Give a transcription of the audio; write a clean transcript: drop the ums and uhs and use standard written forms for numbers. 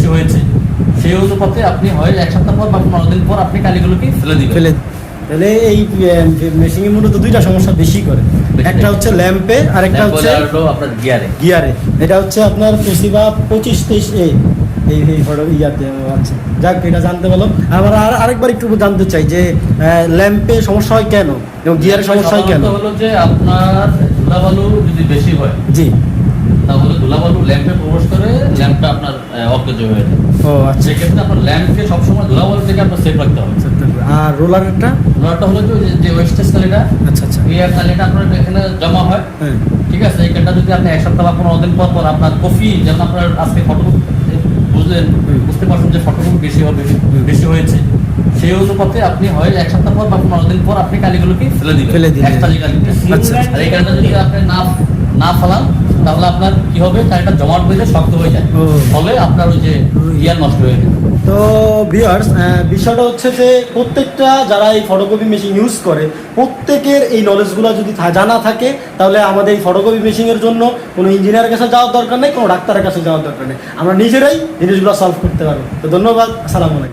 বেশি হয়েছে, সেই অনুপাতে আপনি হয় 1 সপ্তাহ পর বা 15 দিন পর আপনি কালিগুলোকে ফেলে দিবেন। তাহলে এই মেশিনের মূলত দুইটা সমস্যা বেশি করে, একটা হচ্ছে ল্যাম্পে আর একটা হচ্ছে আপনার গিয়ারে। এটা হচ্ছে আপনার তোশিবা 2523A এই ফটো ইয়াতে। আচ্ছা, যাক, এটা জানতে পারলাম। আবার আরেকবার একটু জানতে চাই যে ল্যাম্পে সমস্যা হয় কেন এবং গিয়ারে সমস্যা হয় কেন? হলো যে আপনার ধুলাবালু যদি বেশি হয়, জি, তাহলে ধুলাবালু ল্যাম্পে প্রবেশ করে ল্যাম্পটা আপনার অকেজ হয়ে যায়। ও আচ্ছা, সেক্ষেত্রে আপনার ল্যাম্পকে সবসময় ধুলাবালু থেকে আপনার সেফ রাখতে হবে। আর রোলারটা? রোলারটা হলো যে ওয়েস্টেজ কালিটা, আচ্ছা আচ্ছা, এই কালিটা আপনার এখানে জমা হয়। হ্যাঁ, ঠিক আছে, এই কালিটা যদি আপনি 1 সপ্তাহ বা 15 দিন পর আপনার কফি, যেমন আপনার আজকে ফটো বুঝতে পারছেন যে ফটো বেশি হয়েছে, সেই অনুপাতে আপনি হয় 1 সপ্তাহ পর বা 15 দিন পর আপনি কালিগুলোকে ফেলে দিবেন। এক্সট্রা যে কালিটা, আচ্ছা, আর এই কালিটা যদি আপনি না ফেলান, তাহলে আপনার কি হবে, কালিটা জমাট হয়ে যায়, শক্ত হয়ে যায়, ফলে আপনার ওই যে গিয়ার নষ্ট হয়ে যায়। তো ভিউয়ার্স, বিষয়টা হচ্ছে যে প্রত্যেকটা যারা এই ফটোকপি মেশিন ইউজ করে, প্রত্যেকের এই নলেজগুলো যদি জানা থাকে, তাহলে আমাদের এই ফটোকপি মেশিনের জন্য কোনো ইঞ্জিনিয়ারের কাছে যাওয়ার দরকার নেই, কোনো ডাক্তারের কাছে যাওয়ার দরকার নেই, আমরা নিজেরাই জিনিসগুলো সলভ করতে পারবো। তো ধন্যবাদ, আসসালামু আলাইকুম।